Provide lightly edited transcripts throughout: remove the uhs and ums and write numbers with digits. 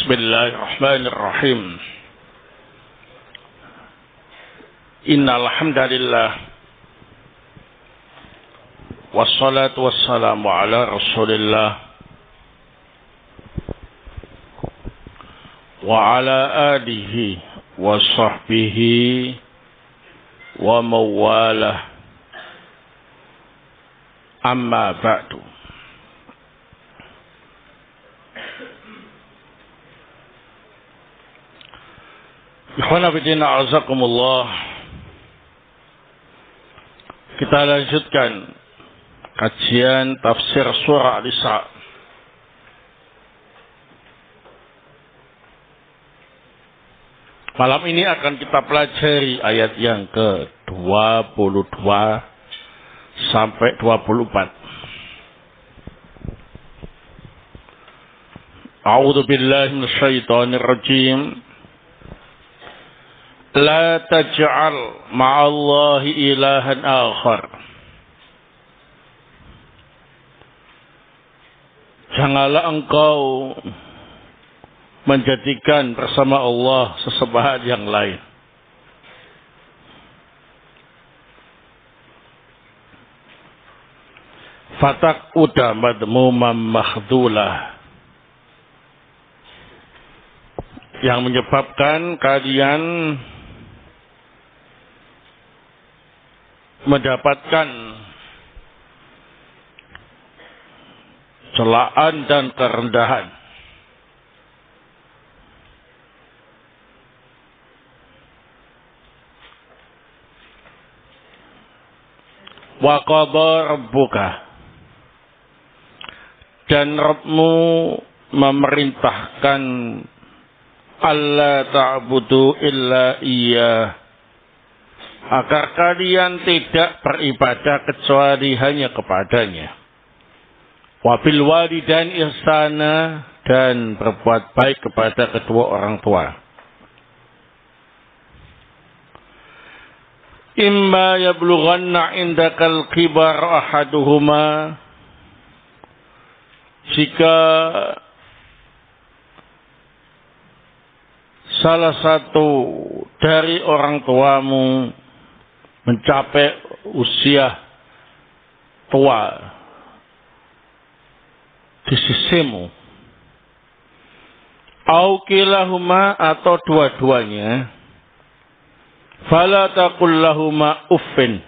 Bismillahirrahmanirrahim. Innal hamdalillah wassalatu wassalamu ala Rasulillah wa ala alihi wa sahbihi wa mawalah. Amma ba'du. Ikhwana fillah, azakumullah. Kita lanjutkan kajian tafsir surah Al-Isra. Malam ini akan kita pelajari ayat yang ke-22 sampai 24. A'udzu billahi minasyaitonir rajim. La taj'al ma'allahi ilahan akhar. Janganlah engkau menjadikan bersama Allah sesembahan yang lain. Fatak uda madmumam makhdulah. Yang menyebabkan kalian mendapatkan celaan dan kerendahan. Wa qadha rabbuka, dan Rabbmu memerintahkan alla ta'budu illa iyyah, agar kalian tidak beribadah kecuali hanya kepadanya. Wa bil walidain ihsana, dan berbuat baik kepada kedua orang tua. Imma yablughanna indakal kibar ahaduhuma, jika salah satu dari orang tuamu mencapai usia tua di sisimu, au kilahuma, atau dua-duanya, fala taqul lahuma uffin,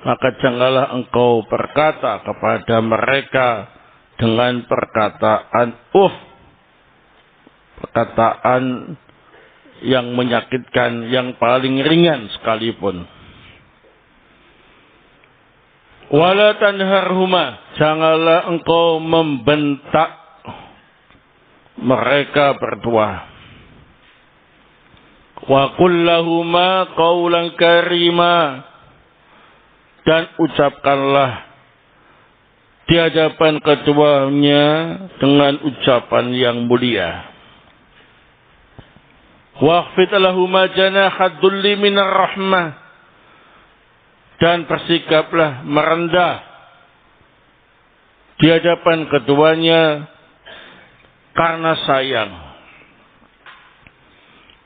maka janganlah engkau berkata kepada mereka dengan perkataan perkataan yang menyakitkan, yang paling ringan sekalipun. Wala tanharhuma, janganlah engkau membentak mereka berdua. Wa qul lahuma qawlan karima, dan ucapkanlah di hadapan keduanya dengan ucapan yang mulia. Waqfid lahuma janahad dhulli minar rahmah, dan bersikaplah merendah di hadapan keduanya karena sayang.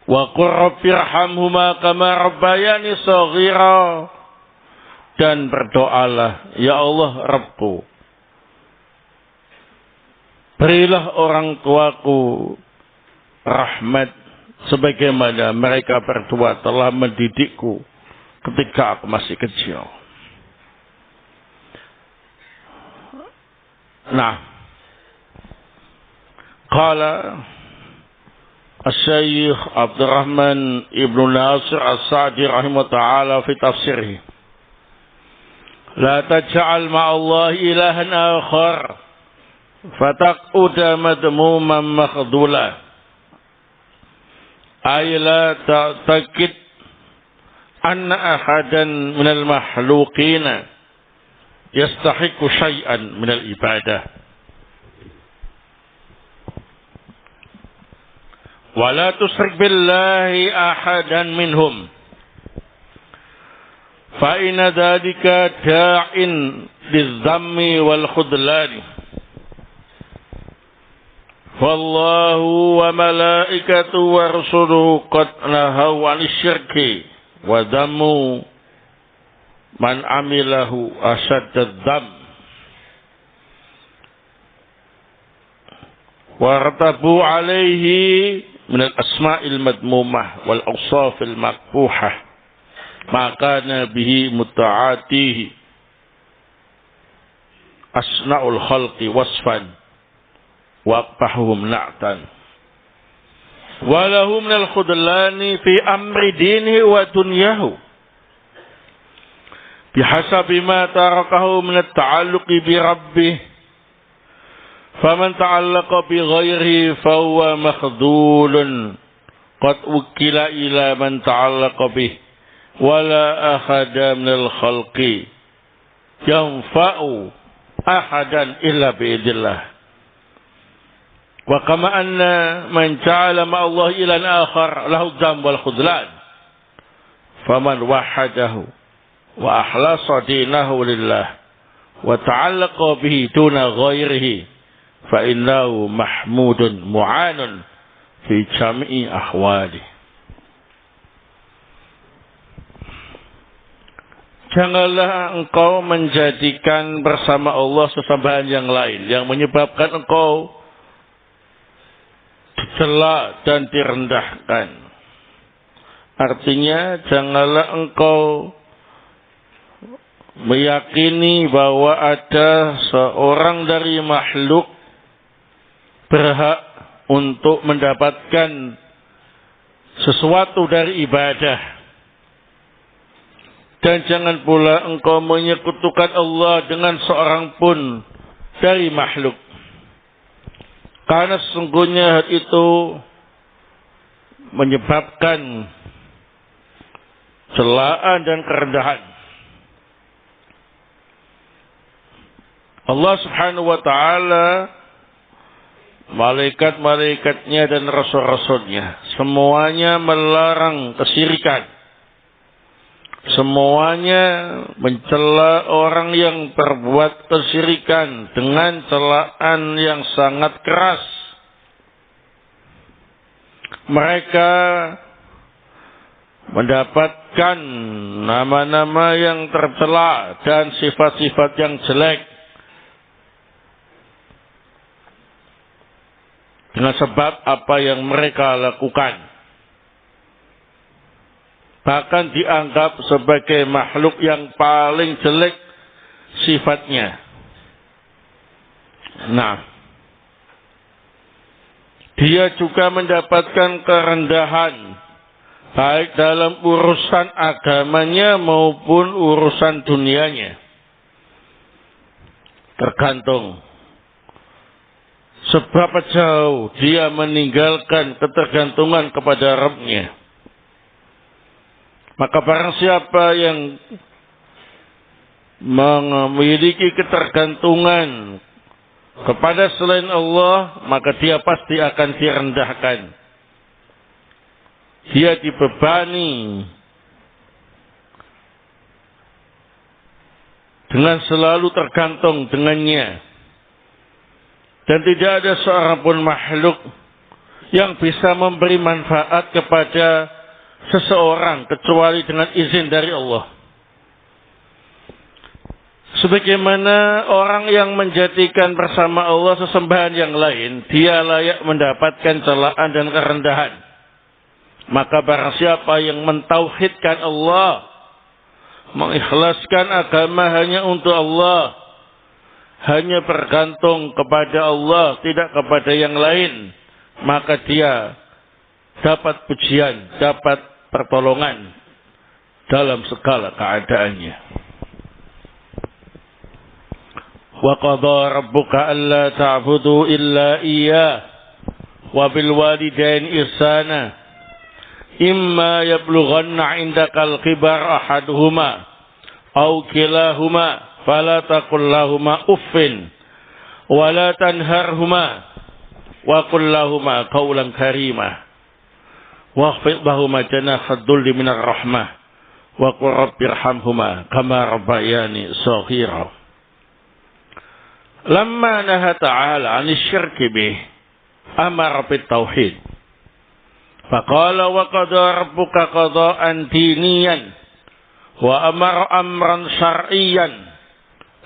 Wa qur rabbirhamhuma kama rabbayani shaghira, dan berdoalah, ya Allah Rabbku, berilah orang tuaku rahmat sebagaimana mereka berdua telah mendidikku ketika aku masih kecil. Nah, qala Asy-Syaikh Abdurrahman Ibn Nasir As-Sa'di rahimahullah ta'ala fi tafsirih, la taj'al ma'allahi ilahan akhar fataq'uda madmuman makhdula. Ay la ta'taqid anna ahadan minal makhluqina yastahiqu syai'an minal ibadah, wa la tusyrik billahi ahadan minhum, fa inna dzalika da'in lizzammi wal khudlani. Wallahu wa malaikatu wa rusuluhu qad nahaw 'anil syirki wa dammu man amilahu asaddad dham wa ratabu 'alaihi min al-asma'il madmumah wal awsafil makbuhah ma kana bihi muta'atihi asna'ul khalqi wasfan waqtahuhum na'tan walahu minal khudlani fi amri dinihi wa dunyahu bihasabi ma tarakahu min at-ta'alluqi bi rabbih faman ta'allaqa bi ghairihi fahuwa makhdulun qad wukila ila man ta'allaqa bih wala ahada minal khalqi yanfa'u ahadan illa bi'idillah. Wa kama anna man ja'ala ma Allah ilan akhar lahu dzam wal khudlan faman wahadahu wa akhlasa dinahu lillah wa ta'allaqa bihi duna ghairihi fa innahu mahmudun mu'anun fi jami'i ahwali. Janganlah engkau menjadikan bersama Allah sesembahan yang lain yang menyebabkan engkau dicela dan direndahkan. Artinya janganlah engkau meyakini bahwa ada seorang dari makhluk berhak untuk mendapatkan sesuatu dari ibadah. Dan jangan pula engkau menyekutukan Allah dengan seorang pun dari makhluk. Karena sesungguhnya hal itu menyebabkan celaan dan kerendahan. Allah Subhanahu wa ta'ala, malaikat-malaikatnya dan rasul-rasulnya semuanya melarang kesyirikan. Semuanya mencela orang yang berbuat kesyirikan dengan celaan yang sangat keras. Mereka mendapatkan nama-nama yang tercela dan sifat-sifat yang jelek dengan sebab apa yang mereka lakukan. Bahkan dianggap sebagai makhluk yang paling jelek sifatnya. Nah, dia juga mendapatkan kerendahan baik dalam urusan agamanya maupun urusan dunianya. Tergantung seberapa jauh dia meninggalkan ketergantungan kepada Rabb-Nya. Maka barang siapa yang memiliki ketergantungan kepada selain Allah, maka dia pasti akan direndahkan. Dia dibebani dengan selalu tergantung dengannya. Dan tidak ada seorang pun makhluk yang bisa memberi manfaat kepada seseorang kecuali dengan izin dari Allah. Sebagaimana orang yang menjadikan bersama Allah sesembahan yang lain, dia layak mendapatkan celaan dan kerendahan. Maka barang siapa yang mentauhidkan Allah, mengikhlaskan agama hanya untuk Allah, hanya bergantung kepada Allah, tidak kepada yang lain, maka dia dapat pujian, dapat pertolongan dalam segala keadaannya. Wa qadha rabbuka alla ta'budu illa iyyah wa bil walidaini ihsana imma yablughanna 'indakal kibar ahaduhuma aw kilahuma fala taqul lahumā uffin wa la tanharhumā wa qul lahumā qawlan karīmah waqfid lahumā janāha ad-dulli minar rahmah wa qul rabbirhamhumā kamā rabbayānī shaghīrā. Lamma naha ta'ala 'anil syirki bih amara bit tauhid. Faqala wa qada rabbuka qada'an diniyan wa amara amran syar'iyyan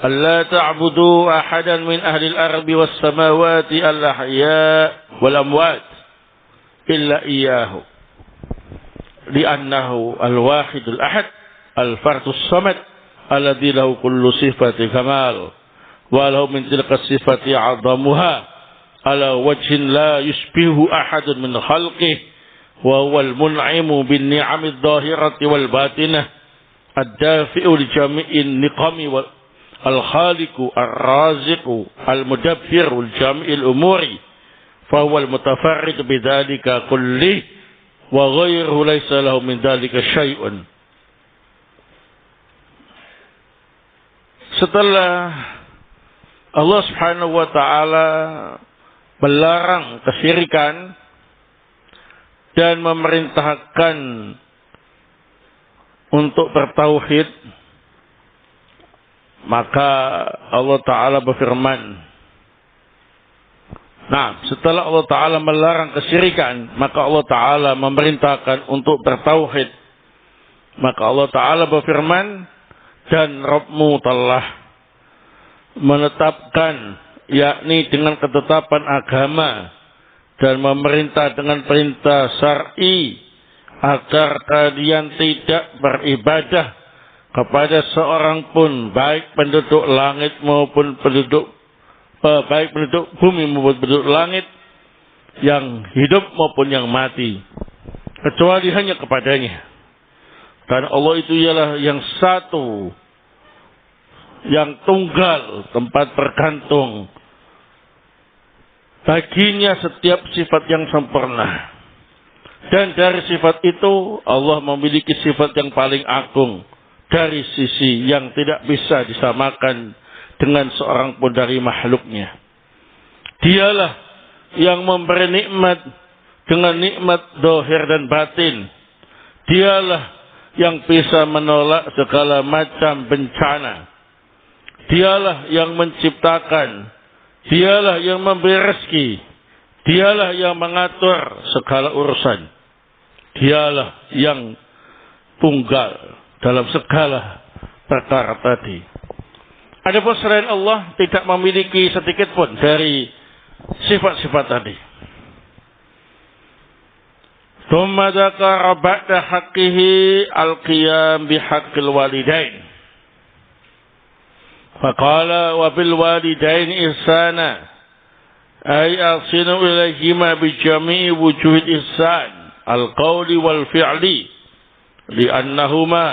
alla ta'budu ahadan min ahli al-ardi was samawati al-ahya' wal amwat illa iyyahu li'annahu al-wahid al-ahad al-fardus samad alladhi lahu kullu sifati kamal wa lahu min tilka sifati 'azzamuha ala wajhin la yushbihu ahadun min khalqihi wa huwal mun'imu bin ni'amid dhahirati wal batinah ad-dafi'u li jami'in niqami wal al-khaliqu ar-raziqu al-mudabbiru li jami'il umuri fa huwal mutafarrid bidzalika kulli wa ghayruhu laysa lahu min dzalika syai'un. Setelah Allah Subhanahu wa taala melarang kesyirikan dan memerintahkan untuk bertauhid, maka Allah Ta'ala berfirman. Nah, setelah Allah Ta'ala melarang kesyirikan, maka Allah Ta'ala memerintahkan untuk bertauhid. Maka Allah Ta'ala berfirman, dan Rabbmu telah menetapkan, yakni dengan ketetapan agama, dan memerintah dengan perintah syar'i agar kalian tidak beribadah kepada seorang pun, baik penduduk langit maupun baik penduduk bumi maupun penduduk langit, yang hidup maupun yang mati, kecuali hanya kepadanya. Karena Allah itu ialah yang satu, yang tunggal, tempat bergantung. Baginya setiap sifat yang sempurna. Dan dari sifat itu Allah memiliki sifat yang paling agung dari sisi yang tidak bisa disamakan dengan seorang pun dari makhluknya. Dialah yang memberi nikmat dengan nikmat zahir dan batin. Dialah yang bisa menolak segala macam bencana. Dialah yang menciptakan. Dialah yang memberi rezeki. Dialah yang mengatur segala urusan. Dialah yang tunggal dalam segala perkara tadi. Adapun selain Allah tidak memiliki sedikit pun dari sifat-sifat tadi. Tsumma dzakara ba'da haqqihi al-qiyam bihaqqil walidain. Faqala wa bil walidain ihsana ay ahsinu ilayhima bi jami'i wujuhil ihsan al-qawli wal fi'li li'annahuma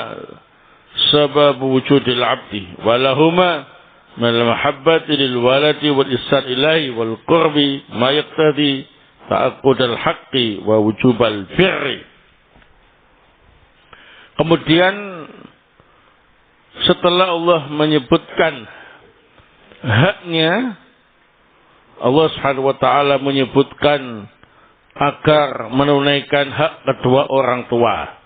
sabab wujudil 'abdi wa lahuma min al-mahabbati lil waladi wal ihsan ilahi wal qurbi ma yaqtadi ta'aqqudal haqqi wa wujubal birri. Kemudian setelah Allah menyebutkan haknya, Allah Subhanahu wa taala menyebutkan agar menunaikan hak kedua orang tua.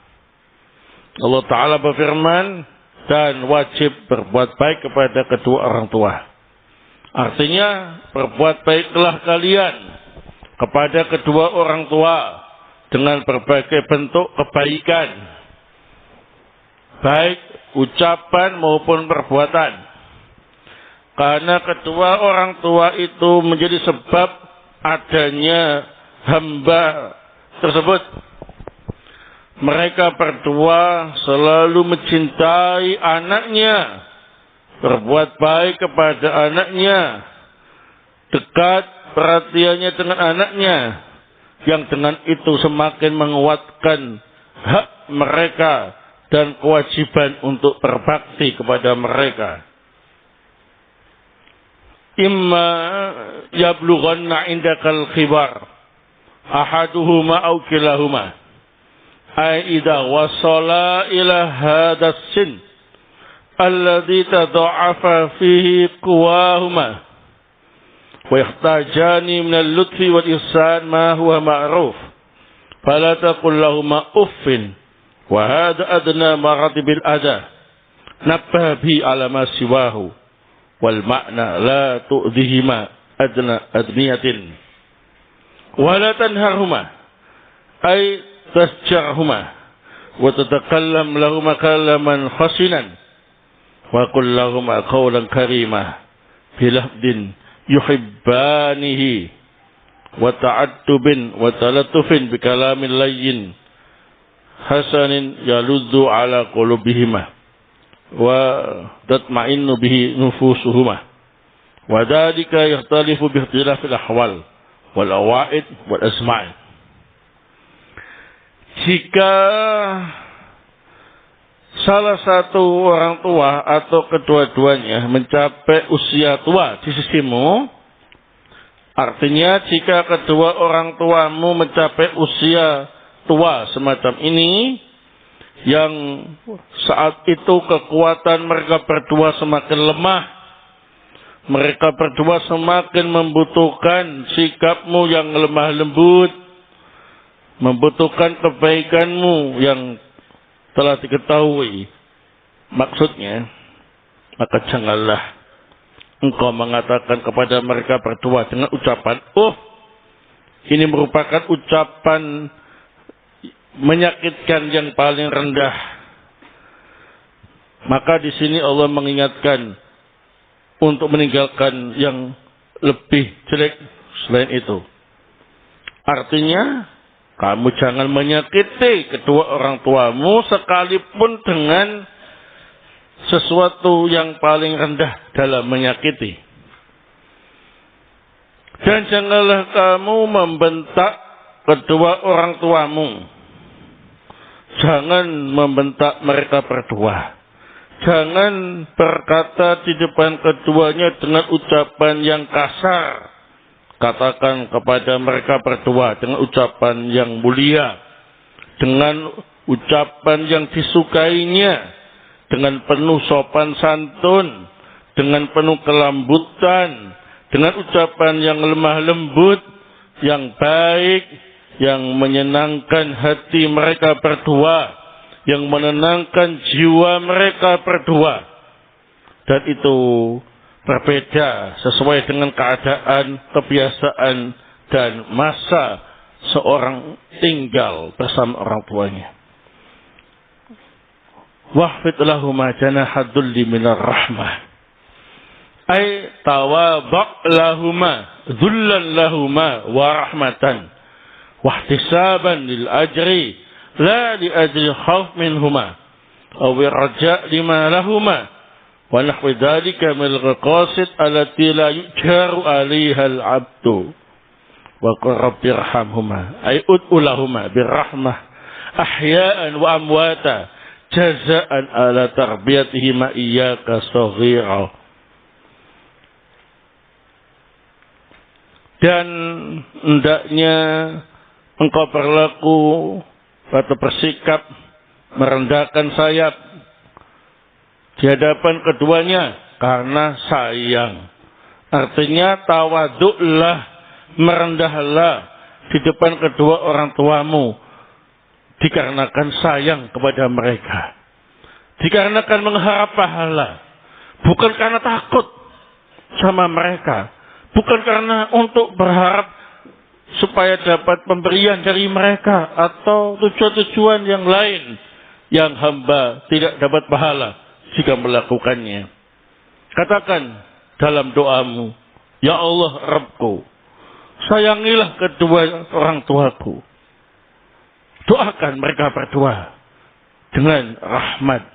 Allah Ta'ala berfirman, dan wajib berbuat baik kepada kedua orang tua. Artinya, berbuat baiklah kalian kepada kedua orang tua dengan berbagai bentuk kebaikan, baik ucapan maupun perbuatan. Karena kedua orang tua itu menjadi sebab adanya hamba tersebut. Mereka berdua selalu mencintai anaknya, berbuat baik kepada anaknya, dekat perhatiannya dengan anaknya, yang dengan itu semakin menguatkan hak mereka dan kewajiban untuk berbakti kepada mereka. Imma yablughanna indakal khibar ahaduhuma aw kilahuma ay idza wasala ila hadha sin alladhi tad'afa fihi quwahuma wa yahtajani min al-lutfi wal ihsan ma huwa ma'ruf fala taqul lahumā uffin wa hadha adna maratibil adha nabbah bi ala ma siwahu wal makna la tu'dhihima adna adniyatin. Wala tanharhuma ay tasjarhuma wa tatakallam lahuma kalaman khasinan wa qul lahuma qawlan karima bilafdin yuhibbanihi wa ta'attubin wa talatufin bikalamin layyin hasanin yaluddu ala qulubihima wa tatma'innu bihi nufusuhuma wa dhalika yakhtalifu bi ikhtilafil ahwal wal awaid wal asma'. Jika salah satu orang tua atau kedua-duanya mencapai usia tua di sisimu, artinya jika kedua orang tuamu mencapai usia tua semacam ini, yang saat itu kekuatan mereka berdua semakin lemah, mereka berdua semakin membutuhkan sikapmu yang lemah lembut, membutuhkan kebaikanmu yang telah diketahui maksudnya, maka janganlah engkau mengatakan kepada mereka berdua dengan ucapan, oh, ini merupakan ucapan menyakitkan yang paling rendah. Maka di sini Allah mengingatkan untuk meninggalkan yang lebih jelek selain itu. Artinya, kamu jangan menyakiti kedua orang tuamu sekalipun dengan sesuatu yang paling rendah dalam menyakiti. Dan janganlah kamu membentak kedua orang tuamu. Jangan membentak mereka berdua. Jangan berkata di depan keduanya dengan ucapan yang kasar. Katakan kepada mereka berdua dengan ucapan yang mulia, dengan ucapan yang disukainya, dengan penuh sopan santun, dengan penuh kelembutan, dengan ucapan yang lemah lembut, yang baik, yang menyenangkan hati mereka berdua, yang menenangkan jiwa mereka berdua. Dan itu berbeda sesuai dengan keadaan, kebiasaan, dan masa seorang tinggal bersama orang tuanya. Wahfid lahuma janaha dhulli minar rahmah. Ay tawadha' lahuma dhullan lahuma wa rahmatan wahtisaban lil ajri la li ajli khauf minhuma aw raja' lima lahuma wa nahwi dzalika min al-qaqasid allati la yujaru 'alaiha al-'abdu wa qur rabbirhamhuma ay ud'u lahumā birrahmah ahya'an wa amwata jaza'an ala tarbiyatihima iyyaka shaghira. Dan hendaknya engkau berlaku atau bersikap merendahkan sayap di hadapan keduanya karena sayang. Artinya tawaduklah, merendahlah di depan kedua orang tuamu dikarenakan sayang kepada mereka, dikarenakan mengharap pahala, bukan karena takut sama mereka, bukan karena untuk berharap supaya dapat pemberian dari mereka atau tujuan-tujuan yang lain yang hamba tidak dapat pahala jika melakukannya. Katakan dalam doamu, ya Allah Rabbku, sayangilah kedua orang tuaku. Doakan mereka berdua dengan rahmat,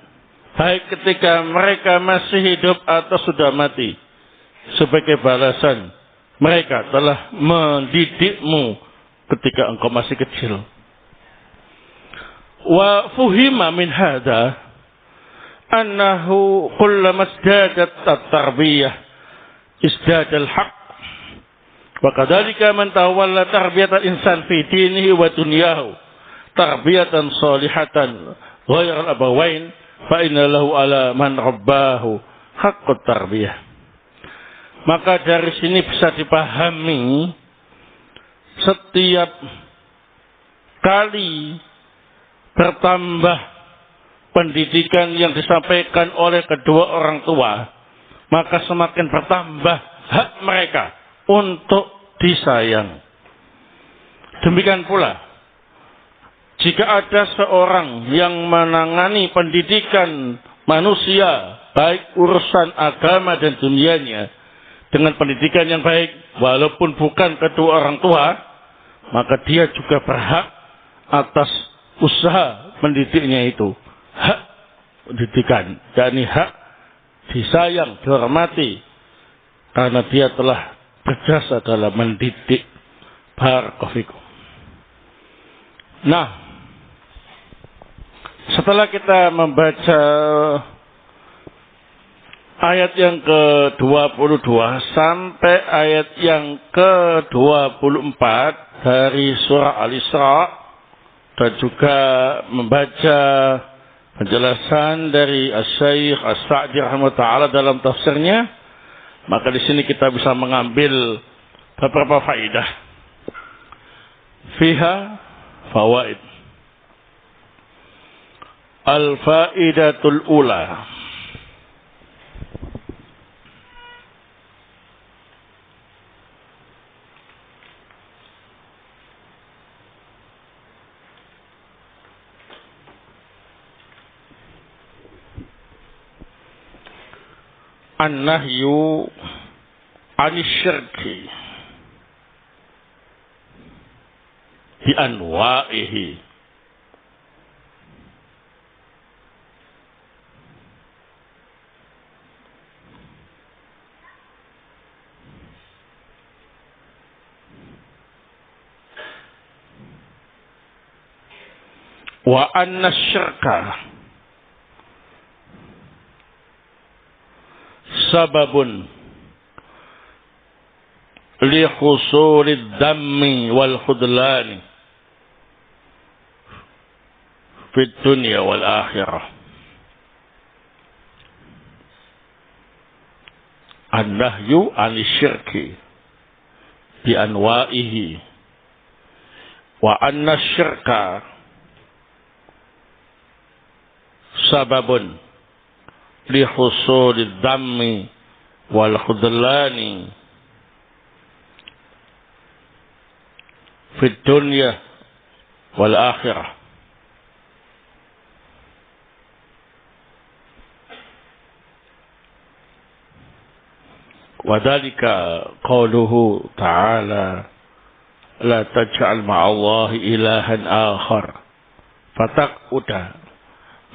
baik ketika mereka masih hidup atau sudah mati. Sebagai balasan, mereka telah mendidikmu ketika engkau masih kecil. Wa fuhima min hadha annahu kullama izdadat at-tarbiyah izdadal haqq wa kadzalika man tawalla tarbiyatal insan fi dinihi wa dunyahu tarbiyatan salihatan ghairal abawain fa inna lahu ala man rabbahu haqqut tarbiyah. Maka dari sini bisa dipahami setiap kali bertambah pendidikan yang disampaikan oleh kedua orang tua, maka semakin bertambah hak mereka untuk disayang. Demikian pula, jika ada seorang yang menangani pendidikan manusia, baik urusan agama dan dunianya, dengan pendidikan yang baik, walaupun bukan kedua orang tua, maka dia juga berhak atas usaha pendidiknya itu. Hak pendidikan, yakni hak disayang, dihormati, karena dia telah berjasa dalam mendidik. Barakallahu fikum. Nah, setelah kita membaca ayat yang ke-22 sampai ayat yang ke-24 dari surah Al-Isra, dan juga membaca penjelasan dari Asy-Syaikh As-Sa'di rahimahullah taala dalam tafsirnya, maka di sini kita bisa mengambil beberapa faedah. Fiha fawaid. Al-faidatul ula. An-nahyu anisyirki bi anwa'ihi. Wa anna syirka sababun li husulid dammi wal khudlani fid dunya wal akhirah. An-nahyu anisyirki bi anwa'ihi wa anna syirka sababun li husulid dammi wal khudlani fid dunya wal akhirah. وذلك قوله تعالى لا تجعل مع الله إلها آخر فتقعد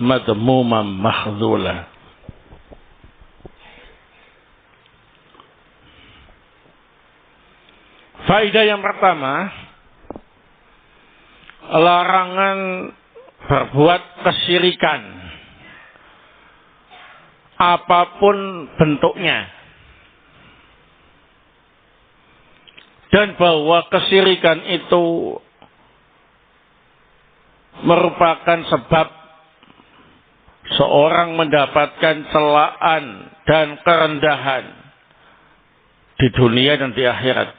مذموما مخذولا. Faedah yang pertama, larangan berbuat kesyirikan apapun bentuknya, dan bahwa kesyirikan itu merupakan sebab seorang mendapatkan celaan dan kerendahan di dunia dan di akhirat.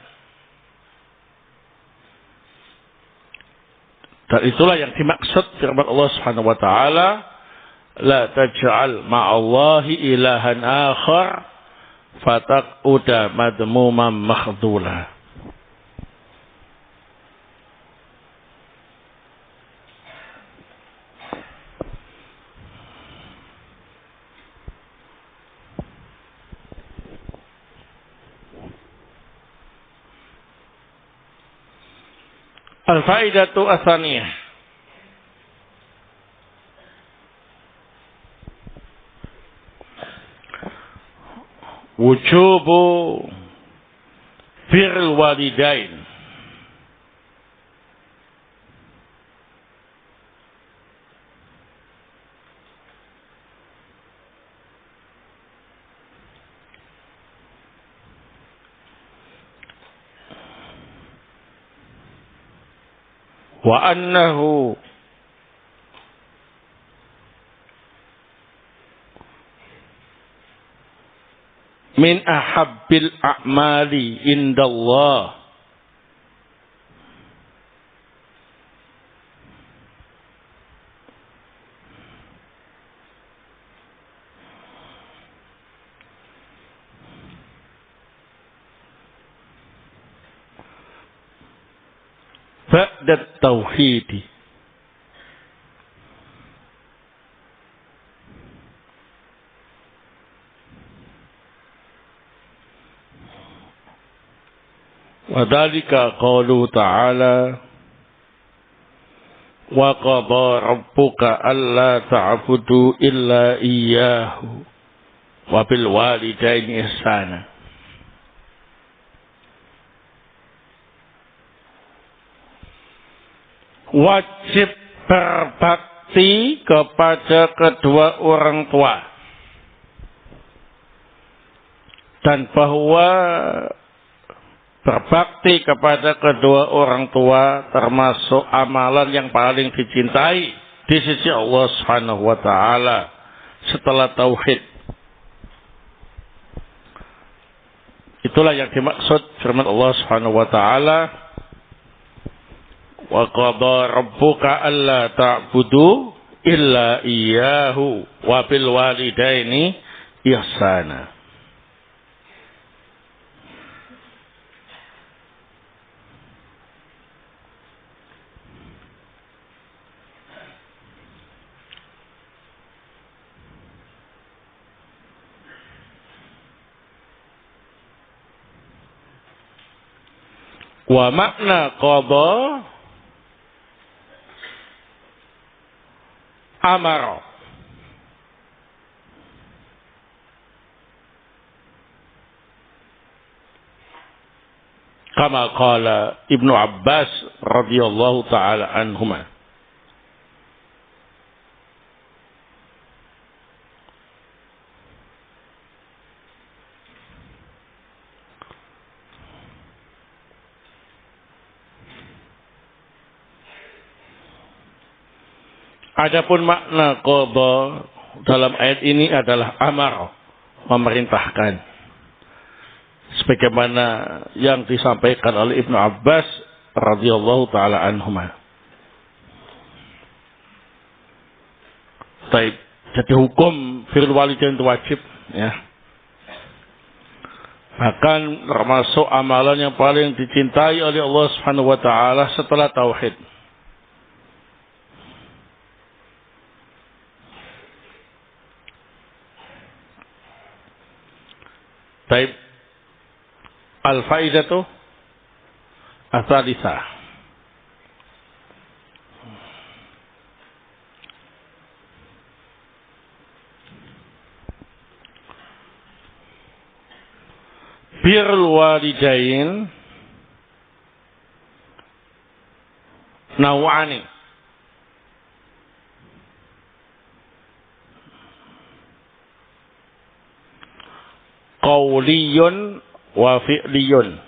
Dan itulah yang dimaksud firman Allah Subhanahu wa taala, la taj'al ma'allahi ilahan akhar fataquda madmuman makhdhula. Al-faidatu atsaniyah. Wujubu birrul walidain. Wa annahu min ahabbil a'mali indallah ba'da tauhid. Wa dzalika qaulu ta'ala wa qadha rabbuka alla ta'budu illa iyyahu wa bil walidaini ihsana. Wajib berbakti kepada kedua orang tua, dan bahwa berbakti kepada kedua orang tua termasuk amalan yang paling dicintai di sisi Allah Subhanahu wa taala setelah tauhid. Itulah yang dimaksud firman Allah Subhanahu wa taala, wa qadha rabbuka alla ta'budu illa iyyahu wa bil walidaini ihsana. Wa makna qadha amara. Kama qala Ibnu Abbas radhiyallahu taala anhuma. Adapun makna qadha dalam ayat ini adalah amar, memerintahkan. Sebagaimana yang disampaikan oleh Ibnu Abbas radhiyallahu taala anhuma. Baik, jadi hukum birrul walidain itu wajib, ya. Bahkan termasuk amalan yang paling dicintai oleh Allah Subhanahu wa taala setelah tauhid. Baik, al-faidatu ats-tsalisah. Birrul walidain naw'ani. Qauliyun wa fi'liyun.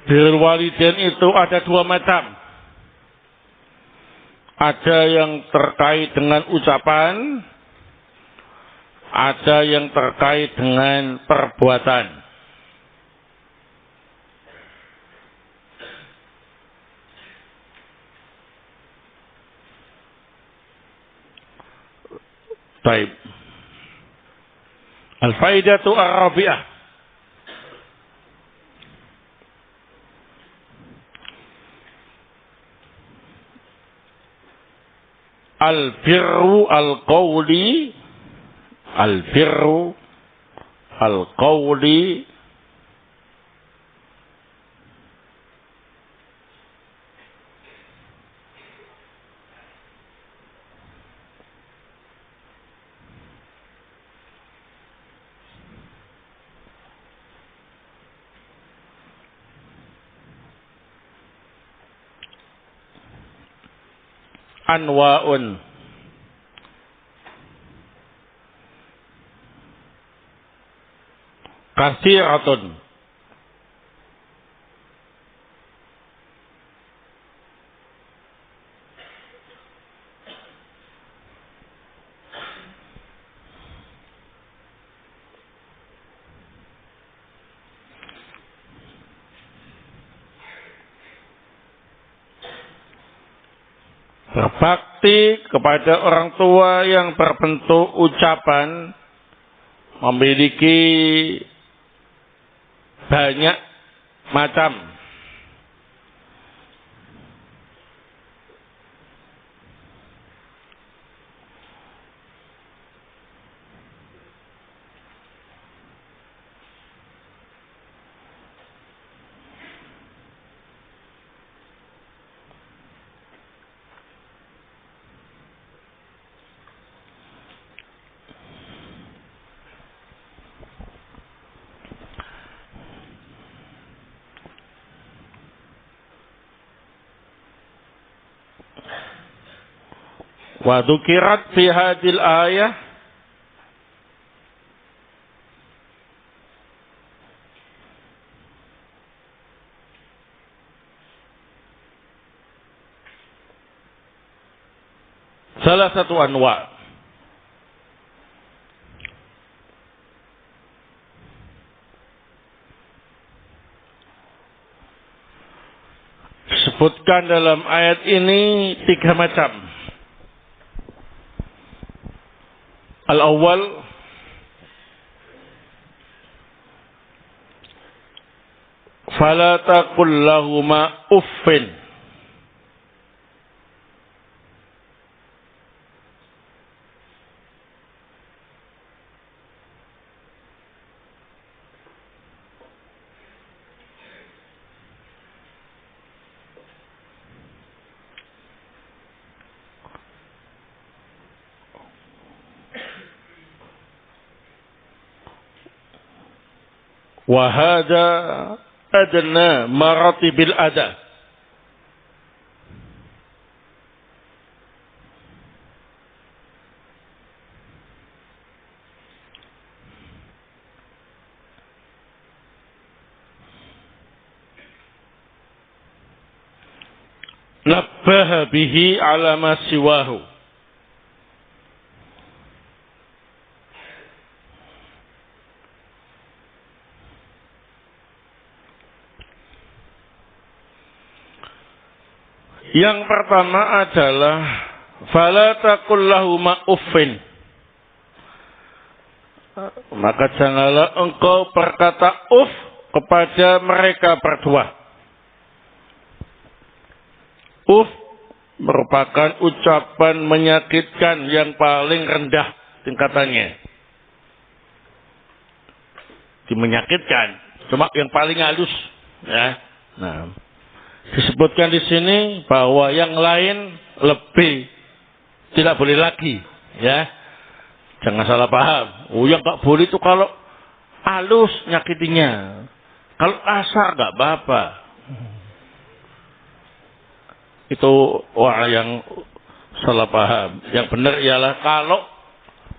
Birrul walidain itu ada dua macam. Ada yang terkait dengan ucapan, ada yang terkait dengan perbuatan. Baik. Al-faidatu ar-rabi'ah. Al-birru al-qawli, al-birru al-qawli anwa'un. Kasiratun. Berbakti kepada orang tua yang berbentuk ucapan memiliki banyak macam. Wa dzukirat fi hadhil ayah salah satu anwa. Disebutkan dalam ayat ini 3 macam. Al-awwal, fala taqul lahuma uffin. Wa hadha adna maratibil adab. Nabbaha bihi ala ma siwahu. Yang pertama adalah fala taqul lahuma uffin. Maka janganlah engkau berkata uff kepada mereka berdua. Uff merupakan ucapan menyakitkan yang paling rendah tingkatannya. Menyakitkan, cuma yang paling halus, ya. Nah, disebutkan di sini bahwa yang lain lebih tidak boleh lagi, ya. Jangan salah paham. Oh, yang nggak boleh itu kalau halus nyakitinya, kalau kasar nggak apa-apa. Itu orang yang salah paham. Yang benar ialah kalau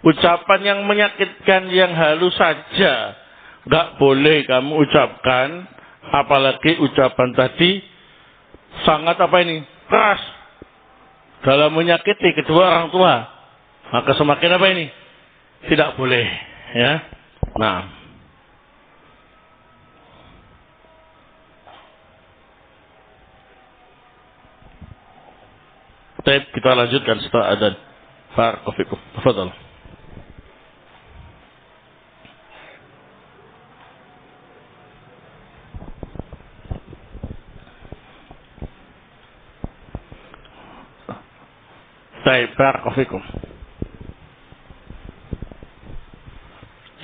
ucapan yang menyakitkan yang halus saja nggak boleh kamu ucapkan, apalagi ucapan tadi sangat apa ini? Keras dalam menyakiti kedua orang tua. Maka semakin apa ini? Tidak boleh, ya. Nah, kita lanjutkan setelah adzan. Barakallahu fikum. Tafadhal. Barakallahu fikum.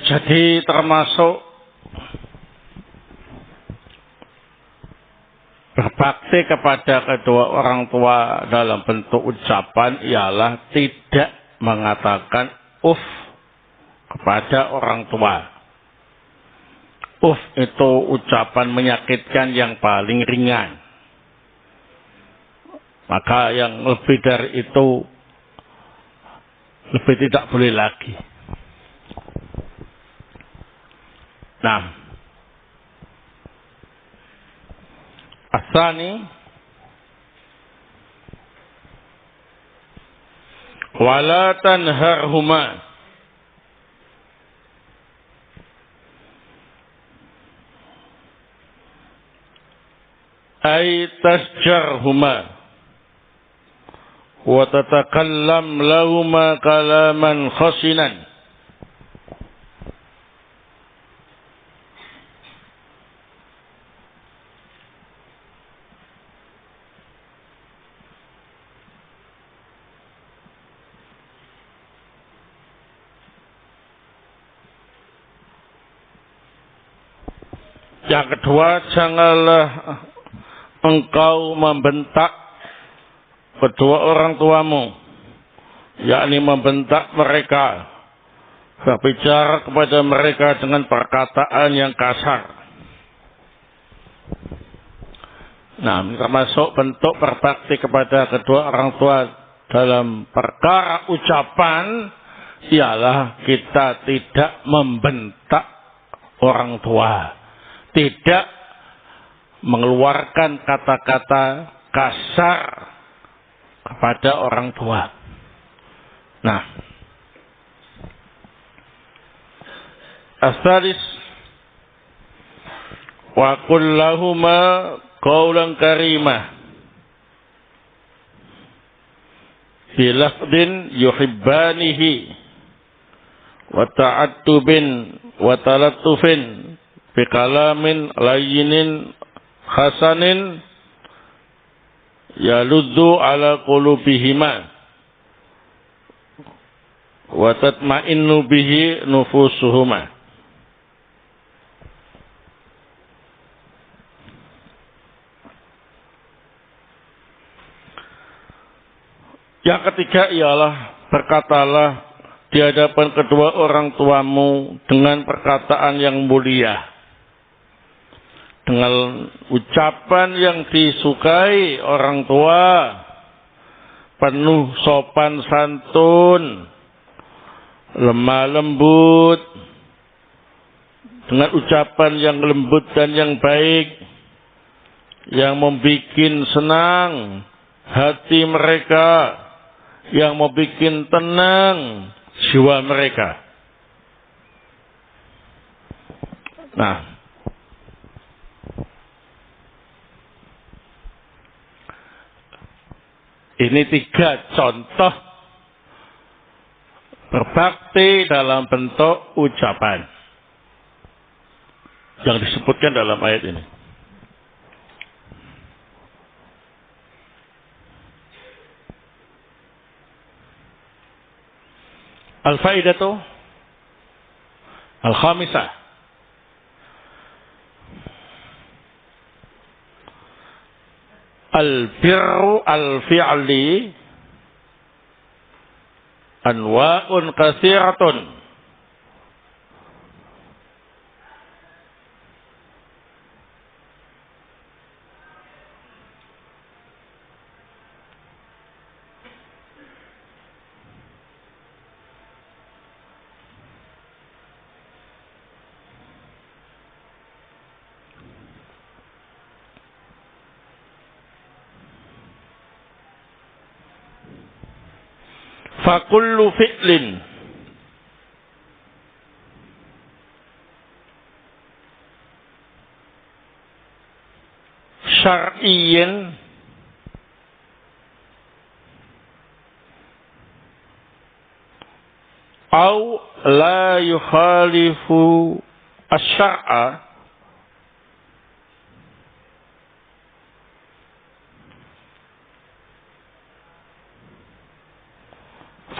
Jadi termasuk berbakti kepada kedua orang tua dalam bentuk ucapan ialah tidak mengatakan uff kepada orang tua. Uff itu ucapan menyakitkan yang paling ringan. Maka yang lebih dari itu lebih tidak boleh lagi. Nah, asani wala tanharhuma ay tasjarhuma wa tatakallam lahuma kalaman khasinan. Yang kedua, janganlah engkau membentak kedua orang tuamu, yakni membentak mereka, berbicara kepada mereka dengan perkataan yang kasar. Nah, ini termasuk bentuk berbakti kepada kedua orang tua dalam perkara ucapan, ialah kita tidak membentak orang tua. Tidak mengeluarkan kata-kata kasar kepada orang tua. Nah, as-salis wa qul lahuma qawlan karimah fi lafdin yuhibbanihi wa ta'attubin wa talattufin fi kalamin layyinin hasanin yaluddu ala qulubihima wa tatma'innu bihi nufusuhuma. Yang ketiga ialah berkatalah di hadapan kedua orang tuamu dengan perkataan yang mulia, dengan ucapan yang disukai orang tua, penuh sopan santun, lemah lembut, dengan ucapan yang lembut dan yang baik, yang membuat senang hati mereka, yang membuat tenang jiwa mereka. Nah, ini 3 contoh berbakti dalam bentuk ucapan yang disebutkan dalam ayat ini. Al-faidatu al-khamisah, al-birru al-fi'li anwa'un katsiratun fakullu fi'lin syar'iyyin au la yukhalifu asy-syar'a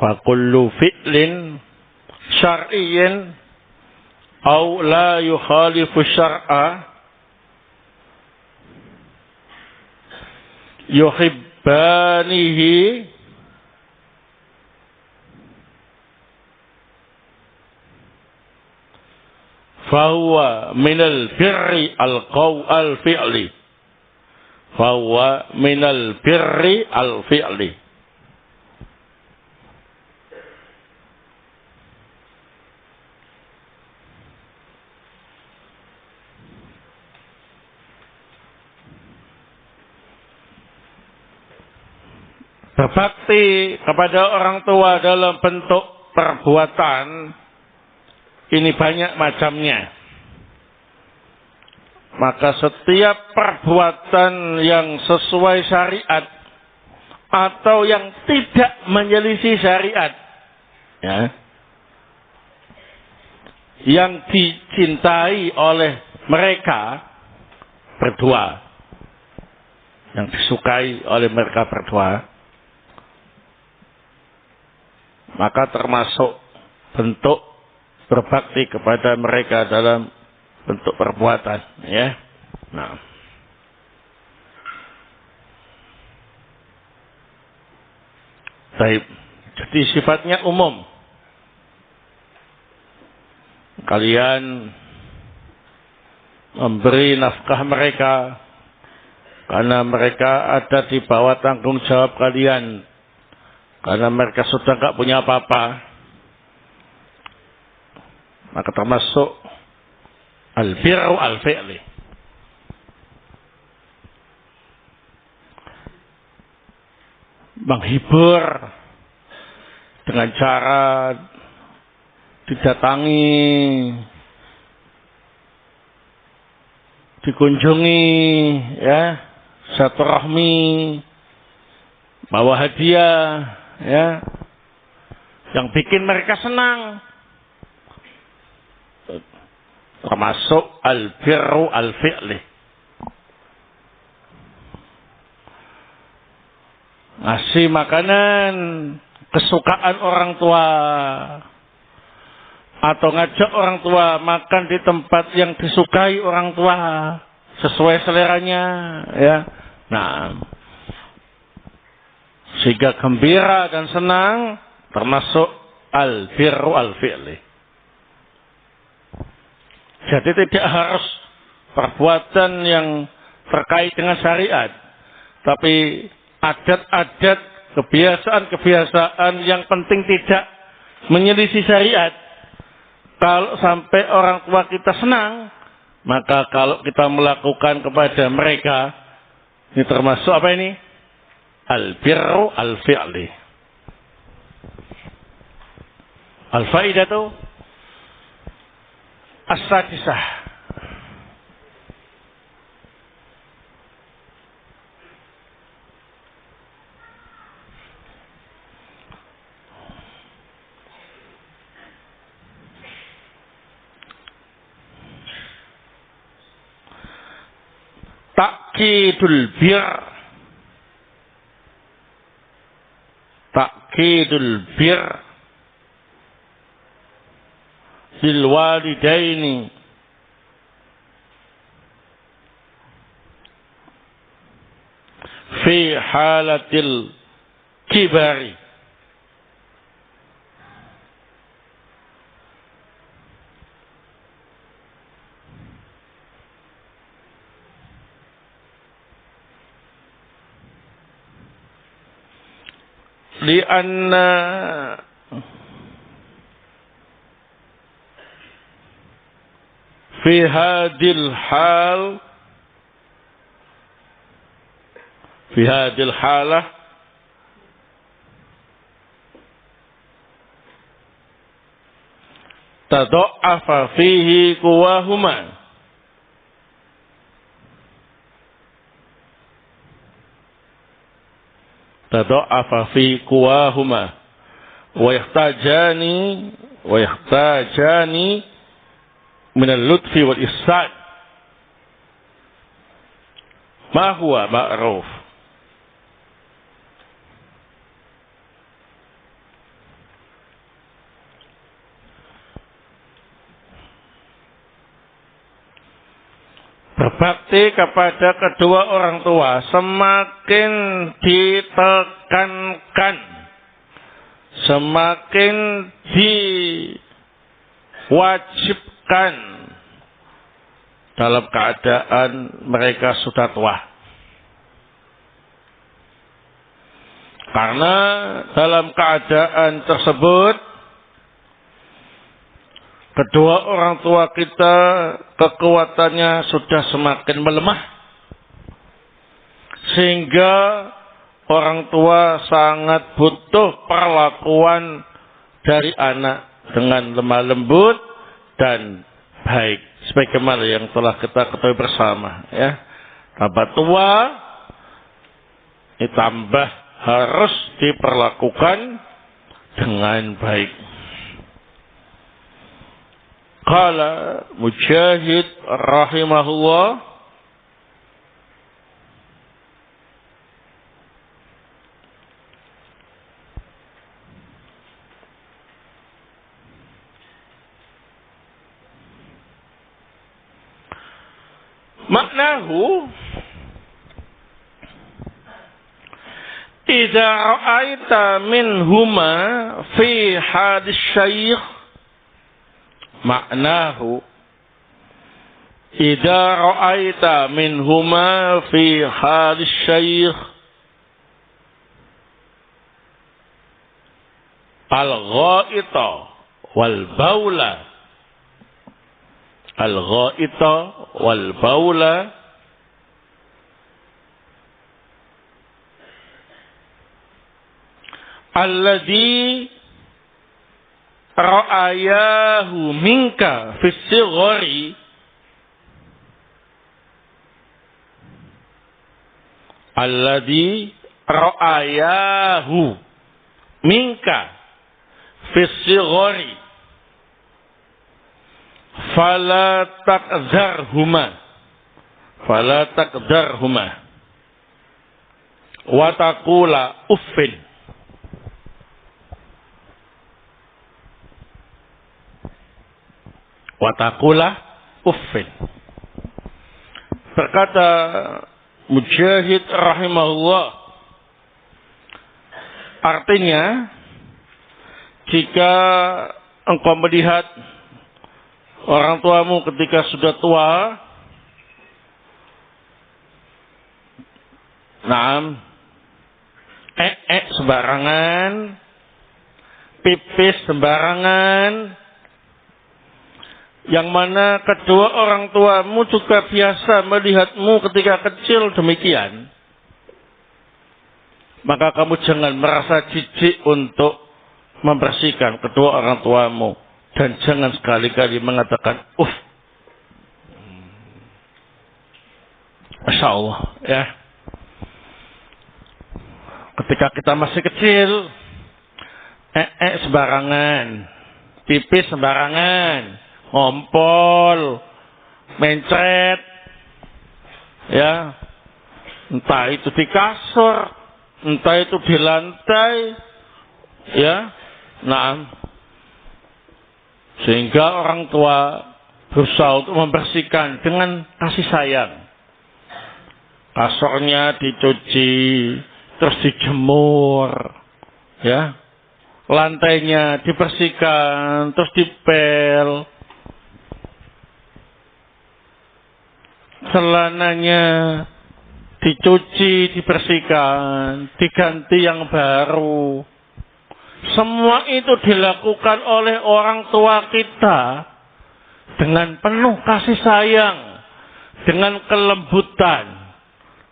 fakullu fi'lin syar'iyyin au la yukhalifu syar'a yuhibbanihi fahuwa minal birri al-fi'li fahuwa minal birri al-fi'li. Berbakti kepada orang tua dalam bentuk perbuatan ini banyak macamnya. Maka setiap perbuatan yang sesuai syariat atau yang tidak menyelisih syariat, ya, yang dicintai oleh mereka berdua, yang disukai oleh mereka berdua, maka termasuk bentuk berbakti kepada mereka dalam bentuk perbuatan, ya. Nah, baik. Jadi sifatnya umum. Kalian memberi nafkah mereka karena mereka ada di bawah tanggung jawab kalian, karena mereka sudah nggak punya apa-apa, maka termasuk al-birru al-fi'li. Menghibur dengan cara didatangi, dikunjungi, ya, silaturahmi, bawa hadiah, ya, yang bikin mereka senang, termasuk al-birru al-fi'li. Ngasih makanan kesukaan orang tua, atau ngajak orang tua makan di tempat yang disukai orang tua sesuai seleranya, ya. Nah, sehingga gembira dan senang, termasuk al-birru al-fi'li. Jadi tidak harus perbuatan yang terkait dengan syariat, tapi adat-adat, kebiasaan-kebiasaan yang penting tidak menyelisih syariat. Kalau sampai orang tua kita senang, maka kalau kita melakukan kepada mereka, ini termasuk apa ini? Al-birru al-fi'li. Al-faidatu as-sadisah. Ta'kidul bir, ta'kidul bir lil walidaini fi halatil kibari. لأن في هذه الحالة تضعف فيه قواهما تضعف في قواهما ويحتاجان من اللطف والإحسان ما هو معروف. Berbakti kepada kedua orang tua semakin ditekankan, semakin diwajibkan dalam keadaan mereka sudah tua. Karena dalam keadaan tersebut kedua orang tua kita kekuatannya sudah semakin melemah, sehingga orang tua sangat butuh perlakuan dari anak dengan lemah lembut dan baik, sebagaimana yang telah kita ketahui bersama, ya. Tambah tua, ditambah harus diperlakukan dengan baik. Qala Mujahid rahimahullah, maknahu idza ra'aita minhuma fi hadis syekh, maknahu idza ra'aita minhuma fi hadis syekh al-ghaita wal baula, al-ghaita wal baula alladhi ra'ayahu minka fi sighari, alladhi ra'ayahu minka fi sighari fala taqdarhuma wa taqula uffin, watakula uffin. Berkata Mujahid rahimahullah, artinya jika engkau melihat orang tuamu ketika sudah tua, naam, sembarangan, pipis sembarangan, yang mana kedua orang tuamu juga biasa melihatmu ketika kecil demikian, maka kamu jangan merasa jijik untuk membersihkan kedua orang tuamu, dan jangan sekali-kali mengatakan Masya Allah ya. Ketika kita masih kecil, sembarangan, pipis sembarangan, ngompol, mencret, ya, entah itu di kasur, entah itu di lantai, ya, nah, sehingga orang tua berusaha untuk membersihkan dengan kasih sayang. Kasurnya dicuci, terus dijemur, ya, lantainya dibersihkan, terus dipel, celananya dicuci, dibersihkan, diganti yang baru. Semua itu dilakukan oleh orang tua kita dengan penuh kasih sayang, dengan kelembutan,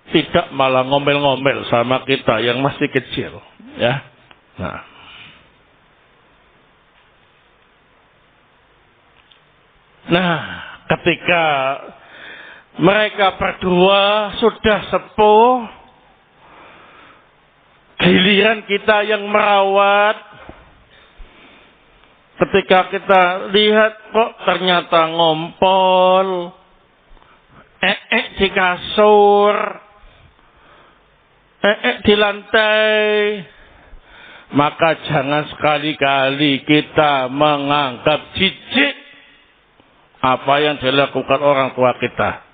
tidak malah ngomel-ngomel sama kita yang masih kecil, ya. Nah, ketika mereka berdua sudah sepuh, giliran kita yang merawat. Ketika kita lihat kok ternyata ngompol, di kasur, di lantai, maka jangan sekali-kali kita menganggap jijik apa yang dilakukan orang tua kita.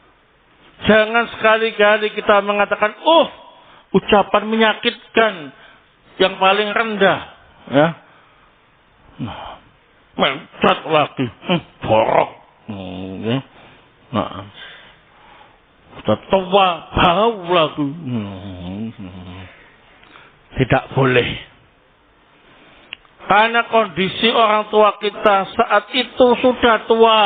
Jangan sekali-kali kita mengatakan, ucapan menyakitkan yang paling rendah, ya. Mencet lagi, borok, ya. Nah, sudah tua, bau lagi. Tidak boleh. Karena kondisi orang tua kita saat itu sudah tua,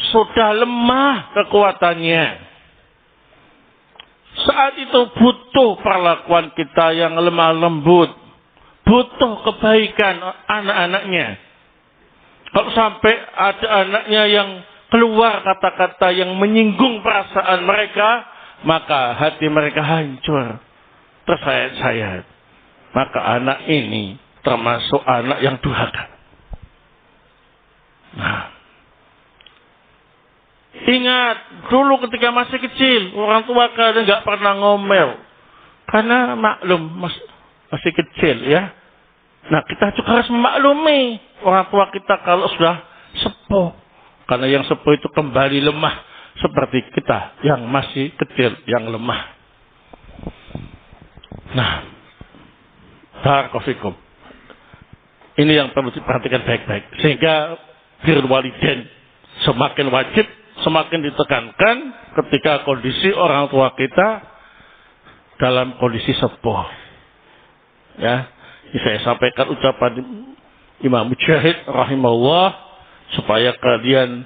sudah lemah kekuatannya. Saat itu butuh perlakuan kita yang lemah lembut, butuh kebaikan anak-anaknya. Kalau sampai ada anaknya yang keluar kata-kata yang menyinggung perasaan mereka, maka hati mereka hancur. tersayat-sayat, maka anak ini termasuk anak yang durhaka. Nah, ingat dulu ketika masih kecil, orang tua kadang nggak pernah ngomel, karena maklum masih kecil ya. Nah, kita juga harus memaklumi orang tua kita kalau sudah sepuh, karena yang sepuh itu kembali lemah seperti kita yang masih kecil yang lemah. Nah, barakallahu. Ini yang perlu diperhatikan baik-baik, sehingga birrul walidain semakin wajib, semakin ditekankan ketika kondisi orang tua kita dalam kondisi sepuh. Ya, ini saya sampaikan ucapan Imam Mujahid rahimahullah supaya kalian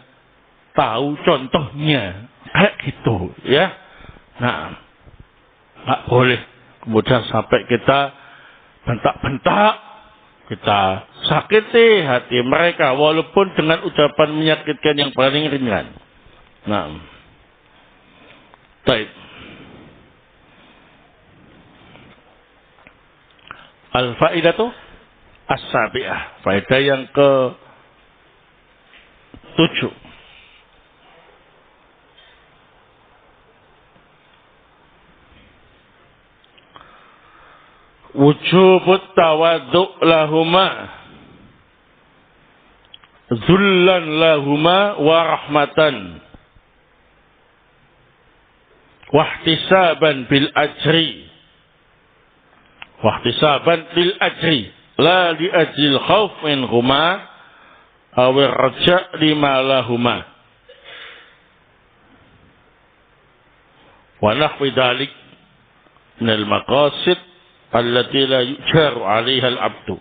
tahu contohnya kayak gitu, ya. Nah, nggak boleh kemudian sampai kita bentak-bentak, kita sakiti hati mereka walaupun dengan ucapan menyakitkan yang paling ringan. Nah, baik. Al-faidatu as-sabi'ah, faedah yang ke-7. Wujubut tawaddu' lahuma zullan lahuma wa rahmatan wahtisaban bil ajri la li ajlil khauf minhuma aw raja' lima lahuma wa nahwi dhalik minal maqasid allati la yujaru 'alaiha al-'abdu.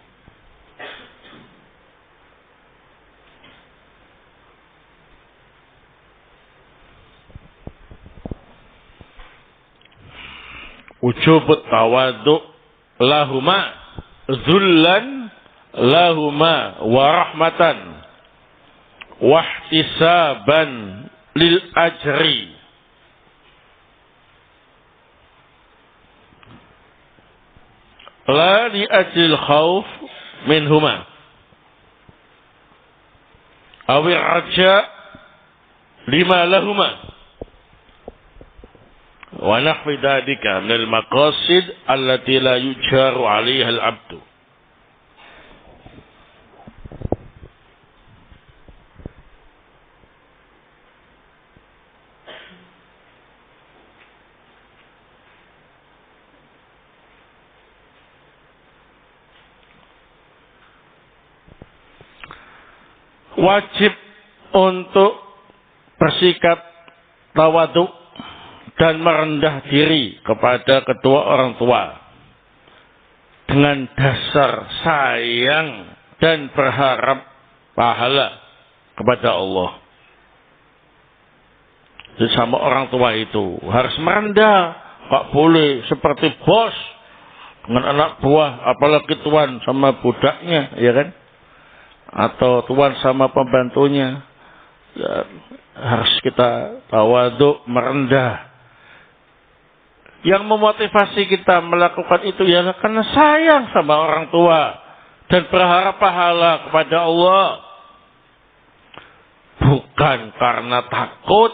Wujubut tawaddu' lahuma zullan lahuma wa rahmatan wahtisaban lil ajri la li ajil khauf minhuma awi raja lima lahuma wa nahwi dzalika minal maqasid allati la yujaru 'alaiha al-'abdu. Wajib untuk bersikap tawadhu dan merendah diri kepada kedua orang tua dengan dasar sayang dan berharap pahala kepada Allah. Jadi sama orang tua itu harus merendah, tak boleh seperti bos dengan anak buah, apalagi tuan sama budaknya, ya kan? Atau tuan sama pembantunya. Ya, harus kita tawadhu, merendah. Yang memotivasi kita melakukan itu ya karena sayang sama orang tua dan berharap pahala kepada Allah, bukan karena takut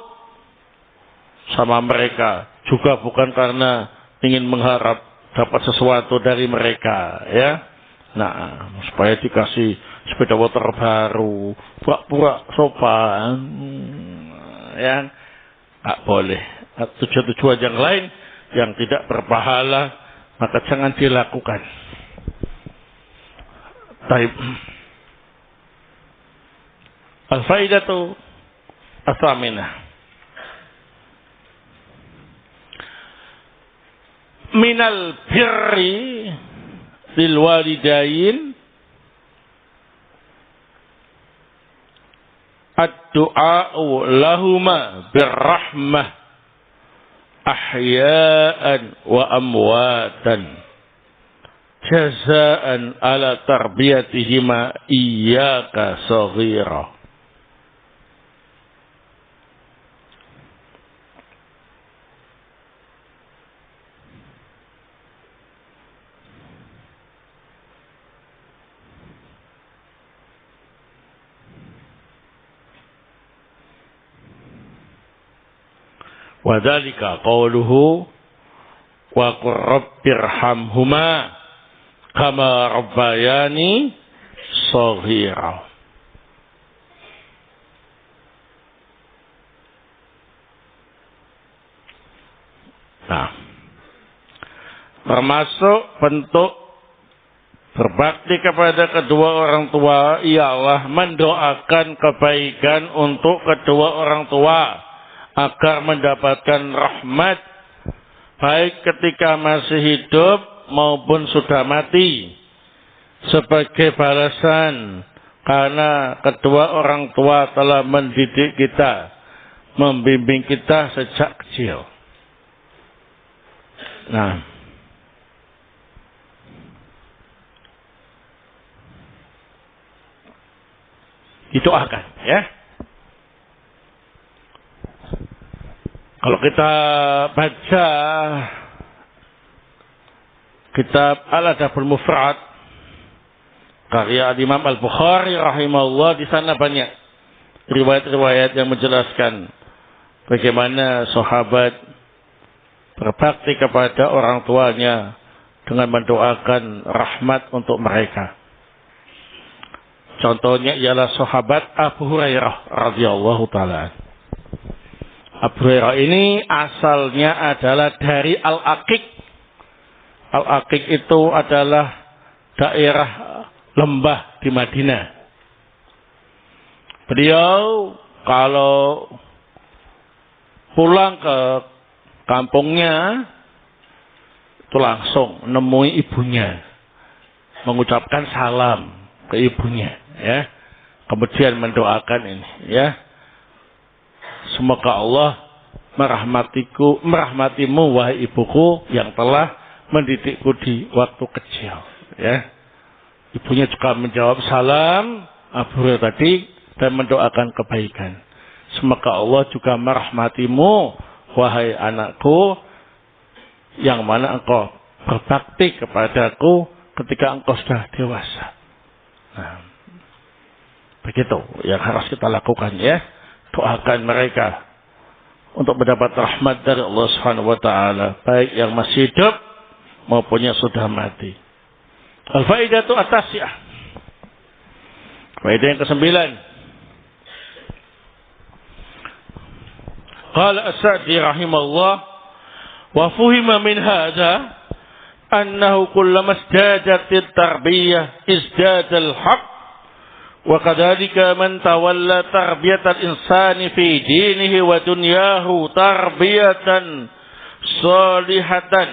sama mereka, juga bukan karena ingin mengharap dapat sesuatu dari mereka, ya. Nah, supaya dikasih sepeda motor baru, pura-pura sopan, ya, nggak boleh. Tujuan-tujuan yang lain yang tidak berpahala maka jangan dilakukan. Taib. Al-faidatu as-saminah minal birri lil walidain ad-du'a'u lahuma birrahmah ahya'an wa amwatan jazaan ala tarbiyatihima iyyaka saghira. Wa dzalika qauluhu wa qur rabbirhamhuma kama rabbayani shaghira. Nah, termasuk bentuk berbakti kepada kedua orang tua ialah mendoakan kebaikan untuk kedua orang tua agar mendapatkan rahmat baik ketika masih hidup maupun sudah mati sebagai balasan karena kedua orang tua telah mendidik kita, membimbing kita sejak kecil. Nah, didoakan ya. Kalau kita baca kitab Al-Adabul Mufrad karya Imam Al-Bukhari rahimahullah, di sana banyak riwayat-riwayat yang menjelaskan bagaimana sahabat berbakti kepada orang tuanya dengan mendoakan rahmat untuk mereka. Contohnya ialah sahabat Abu Hurairah radhiyallahu taala. Abu Hurairah ini asalnya adalah dari Al-Aqiq. Al-Aqiq itu adalah daerah lembah di Madinah. Beliau kalau pulang ke kampungnya itu langsung nemui ibunya, mengucapkan salam ke ibunya, ya. Kemudian mendoakan ini, ya. Semoga Allah merahmatimu wahai ibuku yang telah mendidikku di waktu kecil, ya. Ibunya juga menjawab salam Abu Hurairah tadi dan mendoakan kebaikan. Semoga Allah juga merahmatimu wahai anakku, yang mana engkau berbakti kepadaku ketika engkau sudah dewasa. Nah, begitu yang harus kita lakukan ya. Doakan mereka untuk mendapat rahmat dari Allah Subhanahu wa taala, baik yang masih hidup maupun yang sudah mati. Al-faidatu at-tasi'ah. Faedah yang ke-9. Qala As-Sa'di rahimahullah wa fuhima min hadza annahu kullama izdadat at-tarbiyah izdada al-haqq wa kadzalika man tawalla tarbiyat al-insani fi dinihi wa dunyahu tarbiyatan salihatan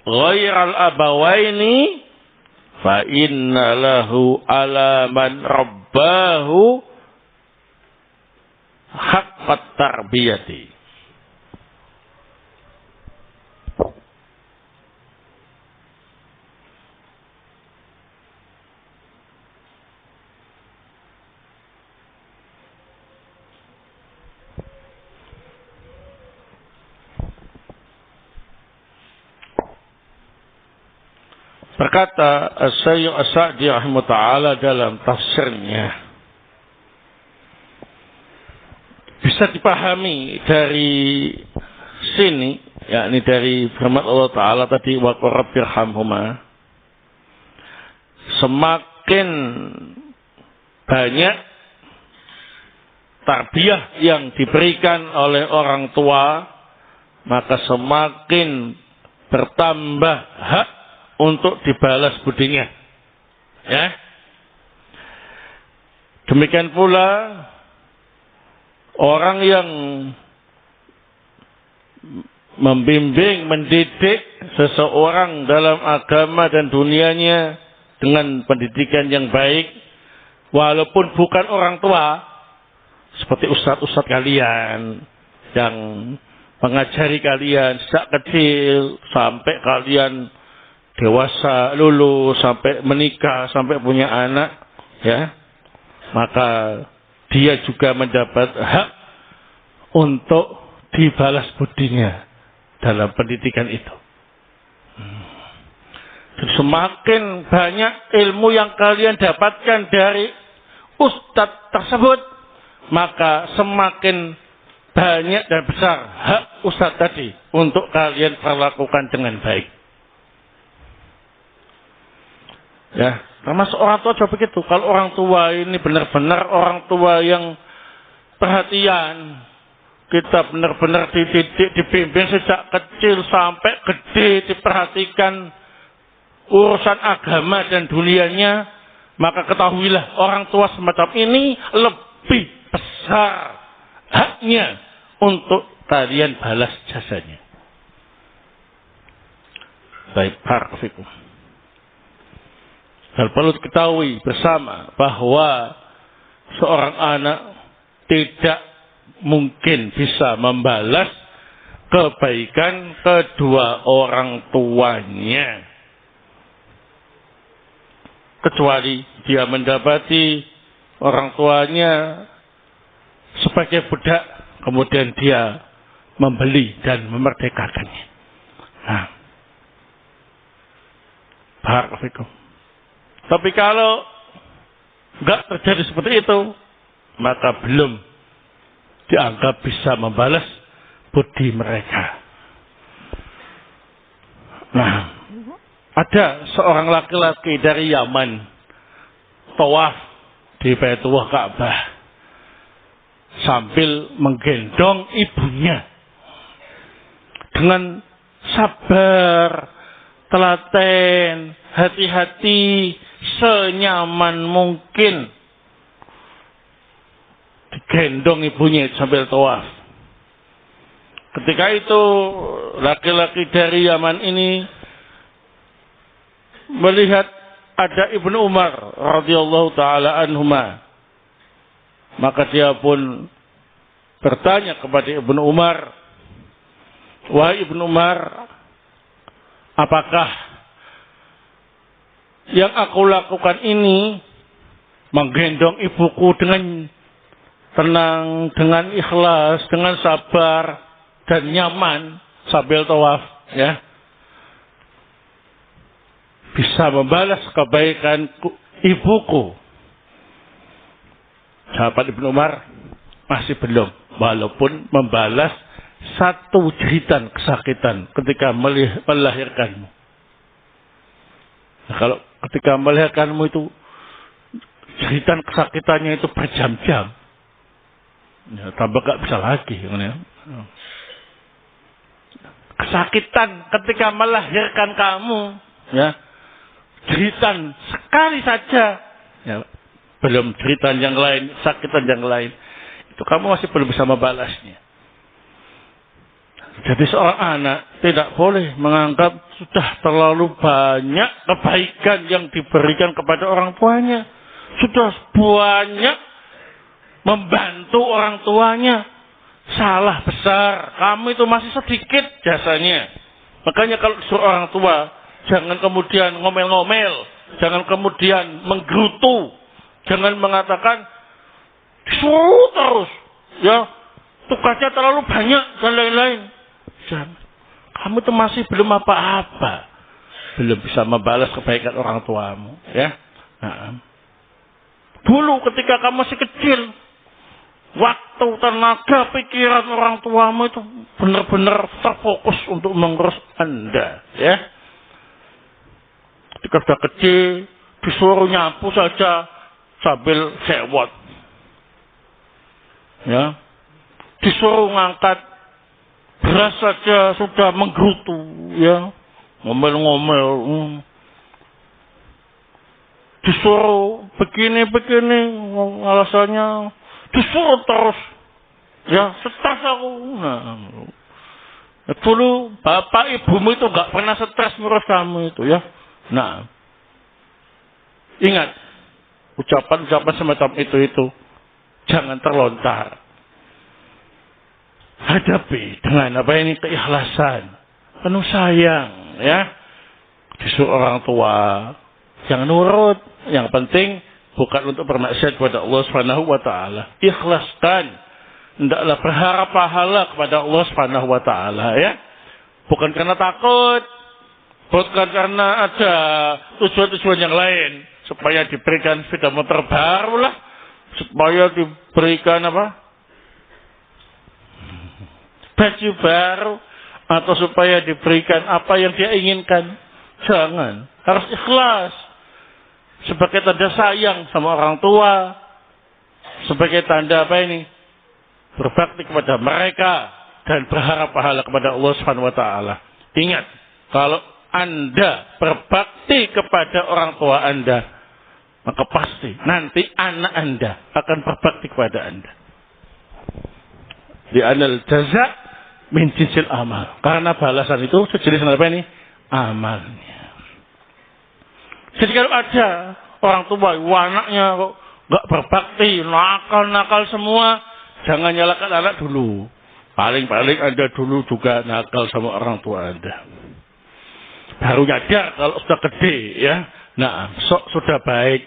ghairal abawaini fa inna lahu ala man rabbahu haqqat tarbiyati. Berkata As-Sayyid As-Sa'di rahimahullah ta'ala dalam tafsirnya, bisa dipahami dari sini, yakni dari firman Allah Ta'ala tadi, wa qur rabbirhamhuma, semakin banyak tarbiyah yang diberikan oleh orang tua, maka semakin bertambah hak untuk dibalas budinya. Ya. Demikian pula orang yang membimbing, mendidik seseorang dalam agama dan dunianya dengan pendidikan yang baik, walaupun bukan orang tua, seperti ustadz-ustadz kalian yang mengajari kalian sejak kecil sampai kalian dewasa, lulus, sampai menikah, sampai punya anak, ya, maka dia juga mendapat hak untuk dibalas budinya dalam pendidikan itu. Semakin banyak ilmu yang kalian dapatkan dari ustadz tersebut, maka semakin banyak dan besar hak Ustaz tadi untuk kalian perlakukan dengan baik. Ya, termasuk orang tua juga begitu. Kalau orang tua ini benar-benar orang tua yang perhatian, kita benar-benar dididik, dibimbing sejak kecil sampai gede, diperhatikan urusan agama dan dunianya, maka ketahuilah orang tua semacam ini lebih besar haknya untuk kalian balas jasanya. Baik, barakallahu. Dan perlu diketahui bersama bahwa seorang anak tidak mungkin bisa membalas kebaikan kedua orang tuanya kecuali dia mendapati orang tuanya sebagai budak, kemudian dia membeli dan memerdekakannya. Nah, barakallahu. Tapi kalau enggak terjadi seperti itu, maka belum dianggap bisa membalas budi mereka. Nah, ada seorang laki-laki dari Yaman tawaf di Baitullah Ka'bah sambil menggendong ibunya dengan sabar, telaten, hati-hati, senyaman mungkin digendong ibunya sambil tawaf. Ketika itu laki-laki dari Yaman ini melihat ada Ibnu Umar radhiyallahu taala anhuma, maka dia pun bertanya kepada Ibnu Umar, "Wahai Ibnu Umar, apakah yang aku lakukan ini menggendong ibuku dengan tenang, dengan ikhlas, dengan sabar dan nyaman sambil tawaf, ya, bisa membalas kebaikan ibuku?" Sahabat Ibnu Umar masih belum, walaupun membalas satu jahitan kesakitan ketika melahirkanmu. Nah, kalau ketika melahirkanmu itu jahitan kesakitannya itu berjam-jam, ya, tambah gak bisa lagi. Ya. Kesakitan ketika melahirkan kamu, ya, jahitan sekali saja, ya, belum jahitan yang lain, sakitan yang lain, itu kamu masih belum bisa membalasnya. Jadi seorang anak tidak boleh menganggap sudah terlalu banyak kebaikan yang diberikan kepada orang tuanya. Sudah banyak membantu orang tuanya. Salah besar. Kamu itu masih sedikit jasanya. Makanya kalau disuruh orang tua, jangan kemudian ngomel-ngomel. Jangan kemudian menggerutu. Jangan mengatakan, disuruh terus. Ya, tugasnya terlalu banyak dan lain-lain. Kamu itu masih belum apa-apa, belum bisa membalas kebaikan orang tuamu, ya. Nah, dulu ketika kamu masih kecil, waktu, tenaga, pikiran orang tuamu itu benar-benar terfokus untuk mengurus Anda, ya. Ketika sudah kecil, disuruh nyapu saja sambil sewot, ya. Disuruh ngangkat beras saja sudah menggerutu, ya, ngomel-ngomel. Disuruh begini-begini, alasannya disuruh terus, ya, stres aku. Nah, dulu bapak ibumu itu gak pernah stres ngurus kamu itu, ya. Nah, ingat ucapan-ucapan semacam itu jangan terlontar. Hadapi dengan apa ini, keikhlasan, penuh sayang, ya. Disuruh orang tua, jangan nurut. Yang penting bukan untuk bermaksiat kepada Allah Subhanahu wa taala. Ikhlaskan. Hendaklah berharap pahala kepada Allah Subhanahu wa taala, ya. Bukan karena takut, bukan karena ada tujuan-tujuan yang lain, supaya diberikan sepeda motor baru lah, supaya diberikan apa? baju baru atau supaya diberikan apa yang dia inginkan. Jangan. Harus ikhlas. Sebagai tanda sayang sama orang tua. Sebagai tanda apa ini? Berbakti kepada mereka. Dan berharap pahala kepada Allah Subhanahu wa ta'ala. Ingat. Kalau Anda berbakti kepada orang tua Anda, maka pasti nanti anak Anda akan berbakti kepada Anda. Di anal jaza min jinsil amal. Karena balasan itu sejenis apa ini? Amalnya. Jadi kalau ada orang tua, anaknya kok nggak berbakti, nakal semua, jangan nyalakan anak dulu. Paling-paling Anda dulu juga nakal sama orang tua Anda. Baru nyadar kalau sudah gede, ya. Nah, sudah baik.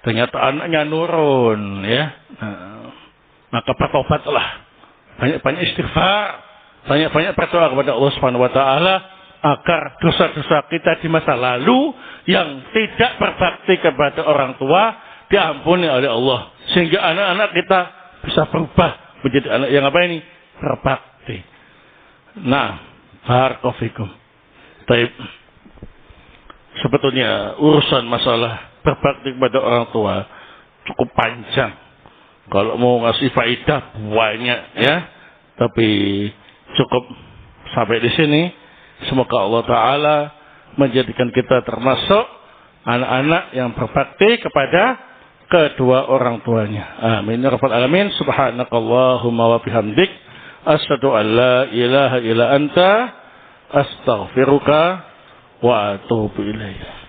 Ternyata anaknya nurun, ya. Nah, maka bertobatlah. Banyak-banyak istighfar. Banyak-banyak berdoa kepada Allah Subhanahu wa ta'ala agar dosa-dosa kita di masa lalu yang tidak berbakti kepada orang tua diampuni oleh Allah. Sehingga anak-anak kita bisa berubah menjadi anak yang apa ini? Berbakti. Nah, barakallahu fikum. Baik. Sebetulnya urusan masalah berbakti kepada orang tua cukup panjang. Kalau mau ngasih faidah banyak, ya. Tapi cukup sampai di sini. Semoga Allah Ta'ala menjadikan kita termasuk anak-anak yang berbakti kepada kedua orang tuanya. Amin ya rabbal alamin. Subhanakallahumma wa bihamdik, asyhadu an la ilaha illa anta, astaghfiruka wa atubu ilaik.